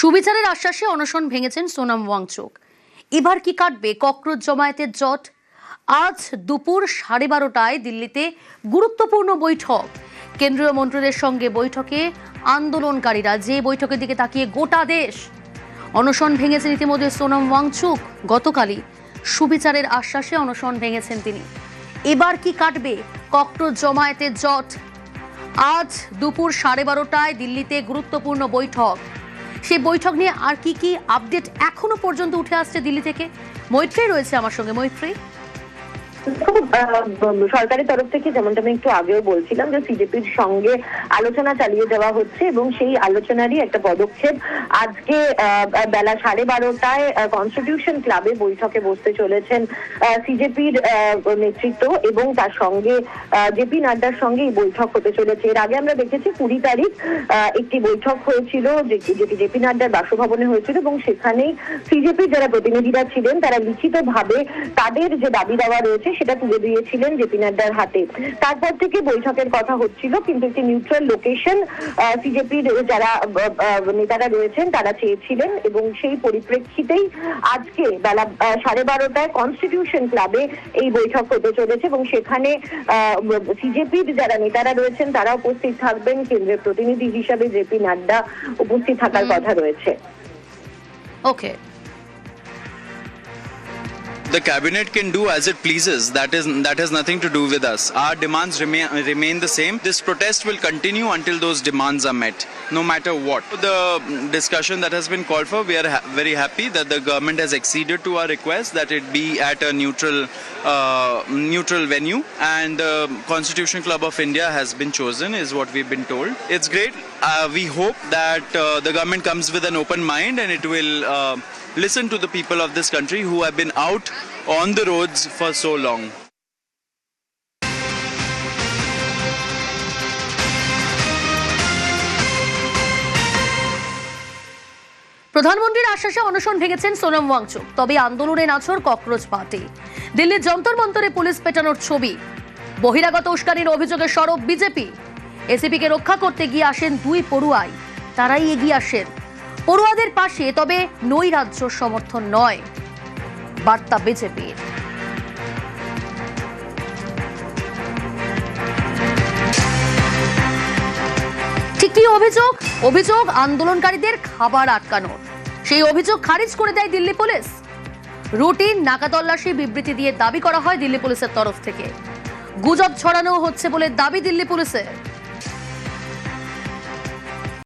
সুবিচারের আশ্বাসে অনশন ভেঙেছেন সোনাম ওয়াংচুক। এবার কি কাটবে ককরোচ জমায়েতের জট? আজ দুপুর 12:30টায় দিল্লিতে গুরুত্বপূর্ণ বৈঠক। কেন্দ্রীয় মন্ত্রীদের সঙ্গে বৈঠকে আন্দোলনকারীরা, যে বৈঠকের দিকে তাকিয়ে গোটা দেশ। অনশন ভেঙেছেন ইতিমধ্যে সোনাম ওয়াংচুক। গতকালই সুবিচারের আশ্বাসে অনশন ভেঙেছেন তিনি। এবার কি কাটবে ককরোচ জমায়েতের জট? আজ দুপুর 12:30টায় দিল্লিতে গুরুত্বপূর্ণ বৈঠক। সেই বৈঠক নিয়ে আর কি আপডেট এখনো পর্যন্ত উঠে আসছে দিল্লি থেকে? মৈত্রী রয়েছে আমার সঙ্গে। মৈত্রী, সরকারের তরফ থেকে যেমনটা আমি একটু আগেও বলছিলাম যে সিজেপির সঙ্গে আলোচনা চালিয়ে যাওয়া হচ্ছে এবং সেই আলোচনারই একটা পদক্ষেপ আজকে বেলা 12:30টায় কনস্টিটিউশন ক্লাবে বৈঠকে বসতে চলেছেন সিজেপির নেতৃত্ব এবং তার সঙ্গে জেপি নাড্ডার সঙ্গে এই বৈঠক হতে চলেছে। এর আগে আমরা দেখেছি 20 তারিখ একটি বৈঠক হয়েছিল যেটি জেপি নাড্ডার বাসভবনে হয়েছিল এবং সেখানেই সিজেপির যারা প্রতিনিধিরা ছিলেন তারা লিখিতভাবে তাদের যে দাবি দাওয়া রয়েছে সেটা তুলে দিয়েছিলেন জেপি নাড্ডার হাতে। তারপর থেকে বৈঠকের কথা হচ্ছিল, কিন্তু একটি নিউট্রাল লোকেশন সিজেপির যারা নেতারা রয়েছেন তারা চেয়েছিলেন এবং সেই পরিপ্রেক্ষিতেই আজকে বেলা 12:30টায় কনস্টিটিউশন ক্লাবে এই বৈঠক হতে চলেছে এবং সেখানে সিজেপির যারা নেতারা রয়েছেন তারা উপস্থিত থাকবেন। কেন্দ্রের প্রতিনিধি হিসাবে জেপি নাড্ডা উপস্থিত থাকার কথা রয়েছে। ওকে। The cabinet can do as it pleases. That has nothing to do with us. Our demands remain the same. This protest will continue until those demands are met, no matter what. The discussion that has been called for, we are very happy that the government has acceded to our request that it be at a neutral venue, and the Constitution Club of India has been chosen, is what we've been told. It's great. We hope that the government comes with an open mind and it will listen to the people of this country who have been out on the roads for so long. প্রধানমন্ত্রীর আশ্বাসে অনশন ভেঙেছেন সোনাম ওয়াংচুক। তবে আন্দোলনে নাছোড় cockroach party. দিল্লির যন্তর মন্তরে police পেটানোর ছবি। বহিরাগত উস্কানির অভিযোগে সরব বিজেপি। এসিপিকে রক্ষা করতে গিয়ে আসেন দুই পড়ুয়াই, তারাই এগিয়ে আসেন পড়ুয়াদের পাশে। তবে নৈরাজ্য সমর্থন নয়, বার্তা বিজেপির। ঠিক কি অভিযোগ আন্দোলনকারীদের খাবার আটকানোর। সেই অভিযোগ খারিজ করে দেয় দিল্লি পুলিশ। রুটিন নাকা তল্লাশি বিবৃতি দিয়ে দাবি করা হয় দিল্লি পুলিশের তরফ থেকে। গুজব ছড়ানো হচ্ছে বলে দাবি দিল্লি পুলিশের।